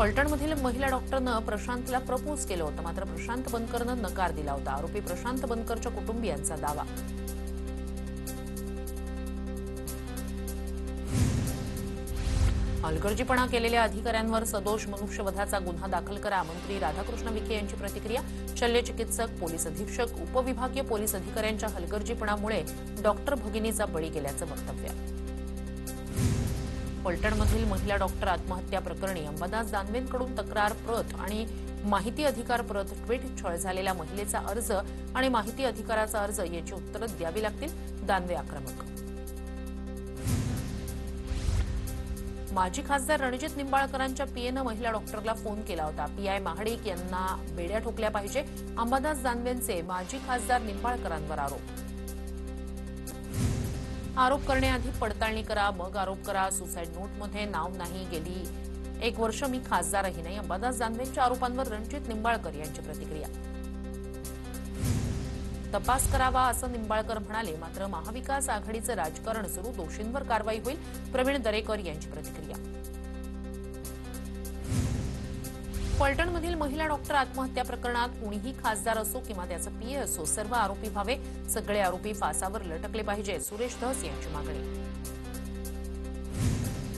फलटणमधील महिला डॉक्टरनं प्रशांतला प्रपोज केलं होतं, मात्र प्रशांत बनकरनं नकार दिला होता. आरोपी प्रशांत बनकरच्या कुटुंबियांचा दावा. हलगर्जीपणा केलेल्या अधिकाऱ्यांवर सदोष मनुष्यवधाचा गुन्हा दाखल करा. मंत्री राधाकृष्ण विखे यांची प्रतिक्रिया. शल्यचिकित्सक, पोलीस अधीक्षक, उपविभागीय पोलीस अधिकाऱ्यांच्या हलगर्जीपणामुळे डॉक्टर भगिनीचा बळी गेल्याचं वक्तव्य. फलटणमधील महिला डॉक्टर आत्महत्या प्रकरणी अंबादास दानवेंकडून तक्रार प्रत आणि माहिती अधिकार प्रत, ट्विट, छळ झालेल्या महिलेचा अर्ज आणि माहिती अधिकाराचा अर्ज याची उत्तरं द्यावी लागतील. दानवे आक्रमक. माजी खासदार रणजित निंबाळकरांच्या पीएनं महिला डॉक्टरला फोन केला होता. पीआय महाडिक यांना बेड्या ठोकल्या पाहिजे. अंबादास दानवेंचे माजी खासदार निंबाळकरांवर आरोप. आरोप करण्याआधी पडताळणी करा, मग आरोप करा. सुसाईड नोटमध्ये नाव नाही. गेली 1 वर्ष मी खासदारही नाही. अंबादास दानवेंच्या आरोपांवर रणजित निंबाळकर यांची प्रतिक्रिया. तपास करावा असं निंबाळकर म्हणाले, मात्र महाविकास आघाडीचं राजकारण सुरू, दोषींवर कारवाई होईल. प्रवीण दरेकर यांची प्रतिक्रिया. फलटणमधील महिला डॉक्टर आत्महत्या प्रकरणात कुणीही खासदार असो किंवा त्याचा पीए असो, सर्व आरोपी व्हावे. सगळे आरोपी फासावर लटकले पाहिजे. सुरेश धस यांची मागणी.